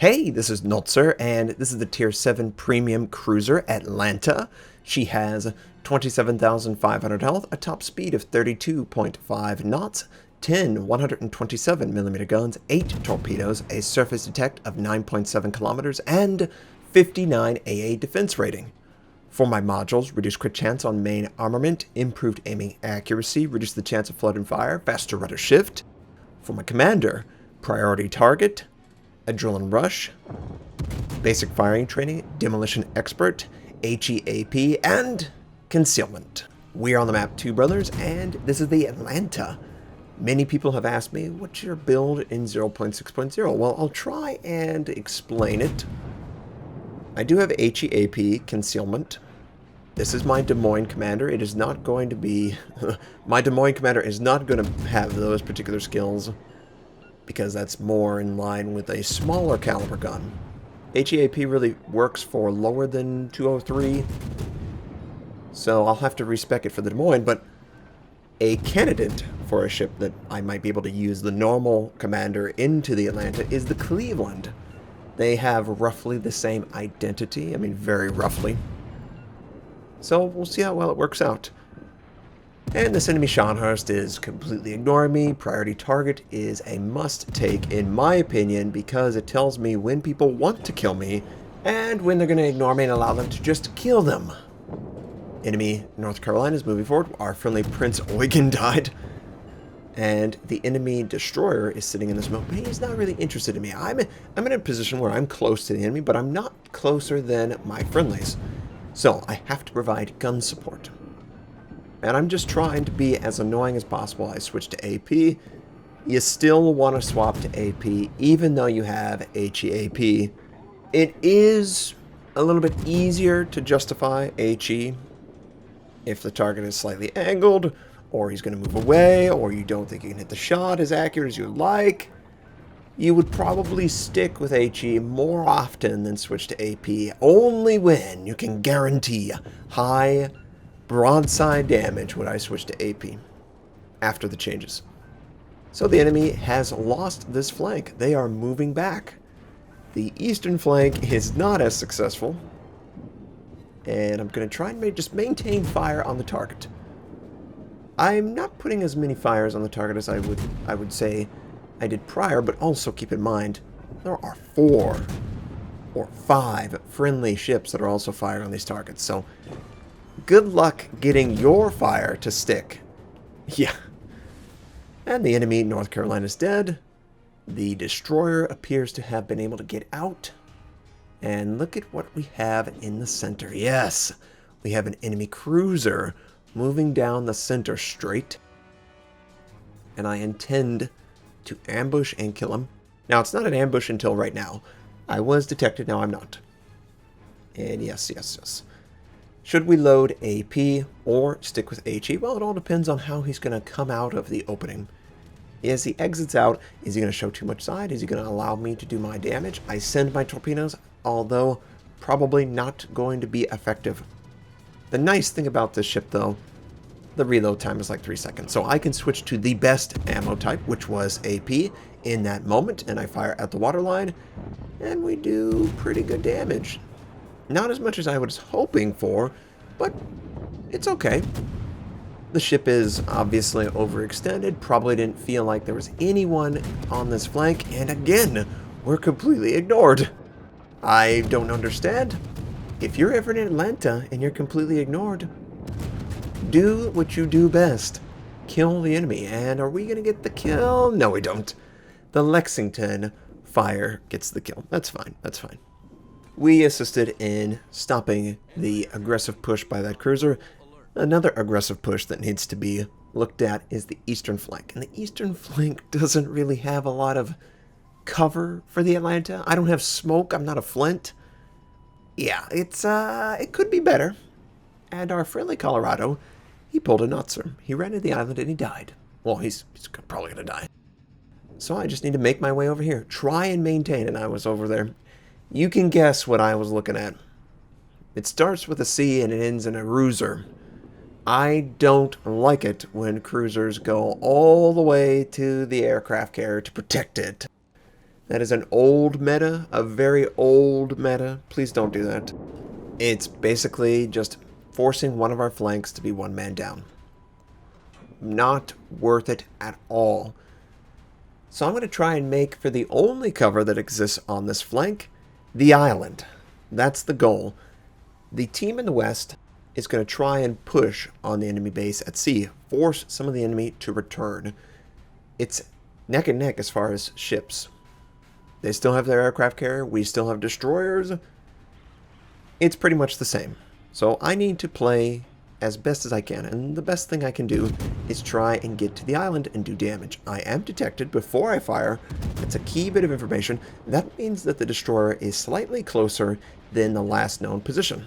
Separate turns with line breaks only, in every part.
Hey, this is Notser, and this is the Tier 7 Premium Cruiser Atlanta. She has 27,500 health, a top speed of 32.5 knots, 10 127mm guns, 8 torpedoes, a surface detect of 9.7 kilometers, and 59 AA defense rating. For my modules, reduce crit chance on main armament, improved aiming accuracy, reduce the chance of flood and fire, faster rudder shift. For my commander, priority target, adrenaline rush, basic firing training, demolition expert, HEAP, and concealment. We are on the map Two Brothers, and this is the Atlanta. Many people have asked me, what's your build in 0.6.0? Well, I'll try and explain it. I do have HEAP, concealment. This is my Des Moines commander. It is not going to be... my Des Moines commander is not going to have those particular skills, because that's more in line with a smaller caliber gun. HEAP really works for lower than 203, so I'll have to respec it for the Des Moines, but a candidate for a ship that I might be able to use the normal commander into the Atlanta is the Cleveland. They have roughly the same identity, I mean very roughly. So we'll see how well it works out. And this enemy Scharnhorst is completely ignoring me. Priority target is a must-take in my opinion, because it tells me when people want to kill me and when they're going to ignore me and allow them to just kill them. Enemy North Carolina is moving forward. Our friendly Prince Eugen died. And the enemy destroyer is sitting in this mode, but he's not really interested in me. I'm in a position where I'm close to the enemy, but I'm not closer than my friendlies. So I have to provide gun support. And I'm just trying to be as annoying as possible. I switched to AP. You still want to swap to AP, even though you have HEAP. It is a little bit easier to justify HE if the target is slightly angled, or he's going to move away, or you don't think you can hit the shot as accurate as you like. You would probably stick with HE more often than switch to AP, only when you can guarantee high broadside damage when I switch to AP after the changes. So the enemy has lost this flank. They are moving back. The eastern flank is not as successful, and I'm going to try and just maintain fire on the target. I'm not putting as many fires on the target as I would say I did prior, but also keep in mind there are 4 or 5 friendly ships that are also firing on these targets. So good luck getting your fire to stick. Yeah. And the enemy North Carolina is dead. The destroyer appears to have been able to get out. And look at what we have in the center. Yes, we have an enemy cruiser moving down the center straight. And I intend to ambush and kill him. Now, it's not an ambush until right now. I was detected, now I'm not. And yes. Should we load AP or stick with HE? Well, it all depends on how he's going to come out of the opening. As he exits out, is he going to show too much side? Is he going to allow me to do my damage? I send my torpedoes, although probably not going to be effective. The nice thing about this ship, though, the reload time is like 3 seconds. So I can switch to the best ammo type, which was AP, in that moment, and I fire at the waterline, and we do pretty good damage. Not as much as I was hoping for, but it's okay. The ship is obviously overextended, probably didn't feel like there was anyone on this flank, and again, we're completely ignored. I don't understand. If you're ever in Atlanta and you're completely ignored, do what you do best. Kill the enemy. And are we going to get the kill? No, we don't. The Lexington fire gets the kill. That's fine. That's fine. We assisted in stopping the aggressive push by that cruiser. Another aggressive push that needs to be looked at is the eastern flank. And the eastern flank doesn't really have a lot of cover for the Atlanta. I don't have smoke. I'm not a Flint. Yeah, it could be better. And our friendly Colorado, he pulled a Notser. He ran to the island and he died. Well, he's probably going to die. So I just need to make my way over here. Try and maintain, and I was over there. You can guess what I was looking at. It starts with a C and it ends in a ruiser. I don't like it when cruisers go all the way to the aircraft carrier to protect it. That is an old meta, a very old meta. Please don't do that. It's basically just forcing one of our flanks to be one man down. Not worth it at all. So I'm going to try and make for the only cover that exists on this flank, the island. That's the goal. The team in the west is going to try and push on the enemy base at sea, force some of the enemy to return. It's neck and neck as far as ships. They still have their aircraft carrier, we still have destroyers. It's pretty much the same. So I need to play as best as I can, and the best thing I can do is try and get to the island and do damage. I am detected before I fire. That's a key bit of information. That means that the destroyer is slightly closer than the last known position.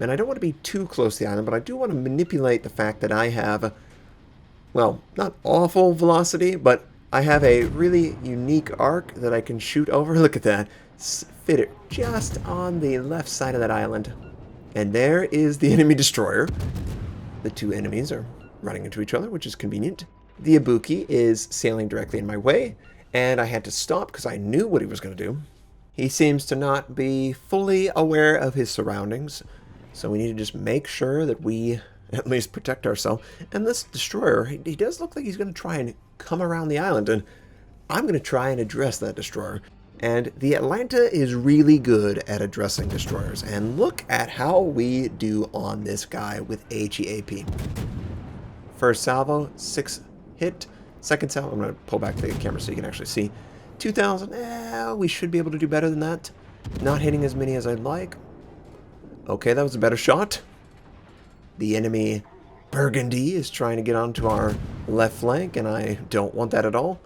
And I don't want to be too close to the island, but I do want to manipulate the fact that I have, well, not awful velocity, but I have a really unique arc that I can shoot over. Look at that. Fit it just on the left side of that island. And there is the enemy destroyer. The two enemies are running into each other, which is convenient. The Ibuki is sailing directly in my way, and I had to stop because I knew what he was going to do. He seems to not be fully aware of his surroundings, so we need to just make sure that we at least protect ourselves. And this destroyer, he does look like he's going to try and come around the island, and I'm going to try and address that destroyer. And the Atlanta is really good at addressing destroyers. And look at how we do on this guy with HEAP. First salvo, 6 hit. Second salvo, I'm going to pull back the camera so you can actually see. 2,000, we should be able to do better than that. Not hitting as many as I'd like. Okay, that was a better shot. The enemy Burgundy is trying to get onto our left flank, and I don't want that at all.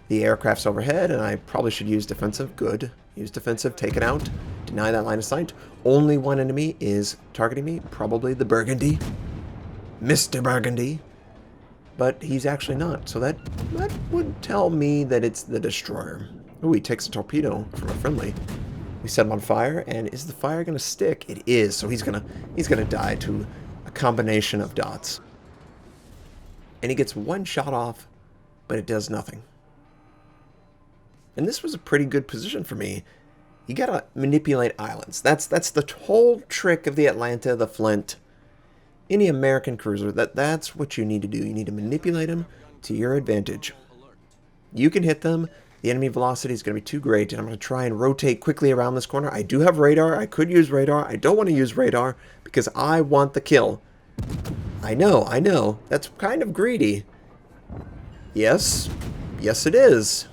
The aircraft's overhead, and I probably should use defensive. Good. Use defensive, take it out, deny that line of sight. Only one enemy is targeting me, probably the Burgundy. Mr. Burgundy. But he's actually not, so that would tell me that it's the destroyer. Ooh, he takes a torpedo from a friendly. We set him on fire, and is the fire going to stick? It is, so he's gonna die to a combination of dots. And he gets one shot off, but it does nothing. And this was a pretty good position for me. You gotta manipulate islands. That's the whole trick of the Atlanta, the Flint, any American cruiser. That's what you need to do. You need to manipulate them to your advantage. You can hit them. The enemy velocity is going to be too great, and I'm going to try and rotate quickly around this corner. I do have radar. I could use radar. I don't want to use radar because I want the kill. I know. That's kind of greedy. Yes. Yes, it is.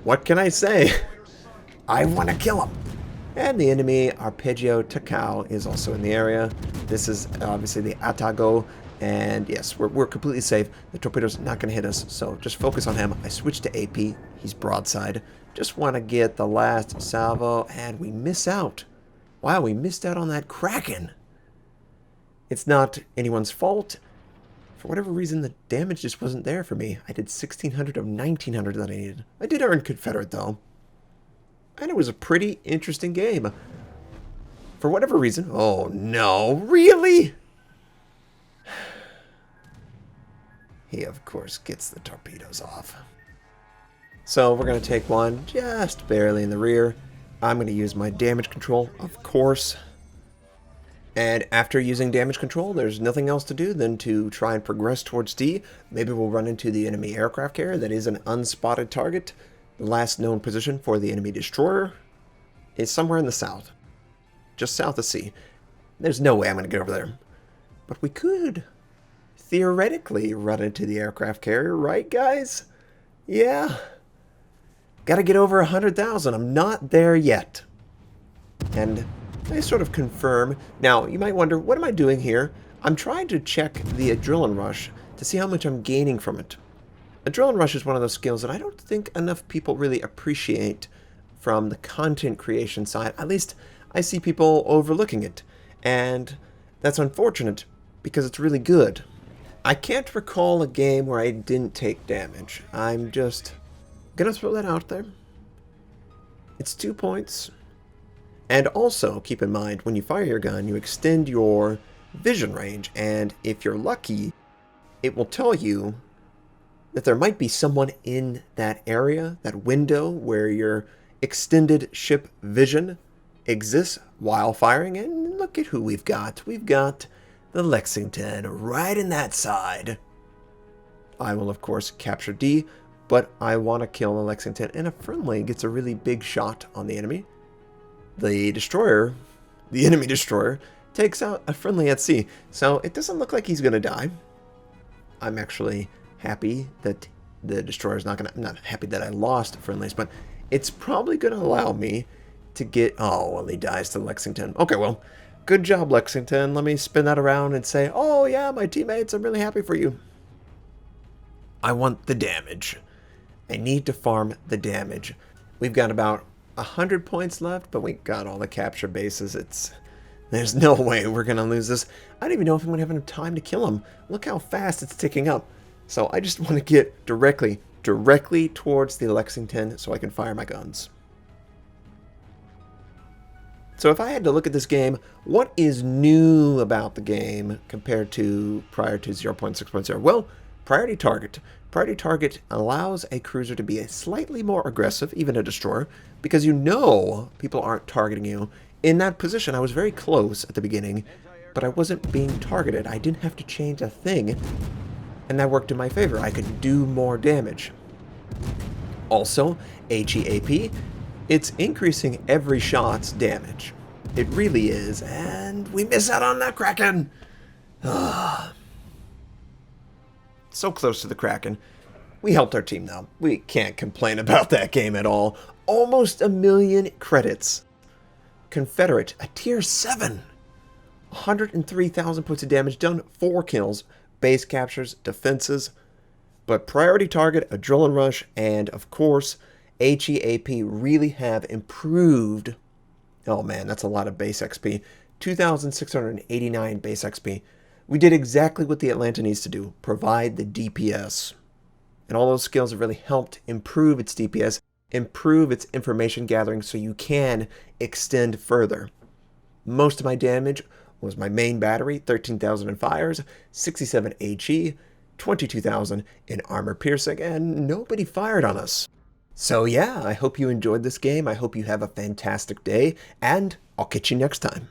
What can I say? I want to kill him. And the enemy, Arpeggio Takao, is also in the area. This is obviously the Atago. And yes, we're completely safe. The torpedo's not going to hit us, so just focus on him. I switched to AP. He's broadside. Just want to get the last salvo, and we miss out. Wow, we missed out on that Kraken. It's not anyone's fault. For whatever reason, the damage just wasn't there for me. I did 1,600 of 1,900 that I needed. I did earn Confederate, though. And it was a pretty interesting game. For whatever reason... Oh, no. Really? He, of course, gets the torpedoes off. So we're going to take one just barely in the rear. I'm going to use my damage control, of course. And after using damage control, there's nothing else to do than to try and progress towards D. Maybe we'll run into the enemy aircraft carrier that is an unspotted target. The last known position for the enemy destroyer is somewhere in the south. Just south of C. There's no way I'm going to get over there. But we could theoretically run into the aircraft carrier, right, guys? Yeah. Got to get over 100,000. I'm not there yet. And I sort of confirm. Now, you might wonder, what am I doing here? I'm trying to check the adrenaline rush to see how much I'm gaining from it. Adrenaline rush is one of those skills that I don't think enough people really appreciate from the content creation side. At least I see people overlooking it. And that's unfortunate because it's really good. I can't recall a game where I didn't take damage. I'm just gonna throw that out there. It's 2 points. And also, keep in mind, when you fire your gun, you extend your vision range, and if you're lucky, it will tell you that there might be someone in that area, that window where your extended ship vision exists while firing. And look at who we've got. We've got the Lexington right in that side. I will, of course, capture D, but I want to kill the Lexington, and a friendly gets a really big shot on the enemy. The destroyer, the enemy destroyer, takes out a friendly at sea, so it doesn't look like he's going to die. I'm actually happy that the destroyer is not going to... I'm not happy that I lost friendlies, but it's probably going to allow me to get... Oh, well, he dies to Lexington. Okay, well, good job, Lexington. Let me spin that around and say, oh, yeah, my teammates, I'm really happy for you. I want the damage. I need to farm the damage. We've got about 100 points left, but we got all the capture bases. There's no way we're going to lose this. I don't even know if I'm going to have enough time to kill him. Look how fast it's ticking up. So I just want to get directly towards the Lexington so I can fire my guns. So if I had to look at this game, what is new about the game compared to prior to 0.6.0? Well, priority target. Priority target allows a cruiser to be slightly more aggressive, even a destroyer, because you know people aren't targeting you. In that position, I was very close at the beginning, but I wasn't being targeted. I didn't have to change a thing, and that worked in my favor. I could do more damage. Also, HEAP, it's increasing every shot's damage. It really is, and we miss out on that Kraken. So close to the Kraken. We helped our team, though. We can't complain about that game at all. Almost 1 million credits. Confederate, a tier 7. 103,000 points of damage, done 4 kills, base captures, defenses. But priority target, adrenaline rush, and of course, HEAP really have improved. Oh man, that's a lot of base XP. 2,689 base XP. We did exactly what the Atlanta needs to do, provide the DPS. And all those skills have really helped improve its DPS, improve its information gathering so you can extend further. Most of my damage was my main battery, 13,000 in fires, 67 HE, 22,000 in armor piercing, and nobody fired on us. So yeah, I hope you enjoyed this game. I hope you have a fantastic day, and I'll catch you next time.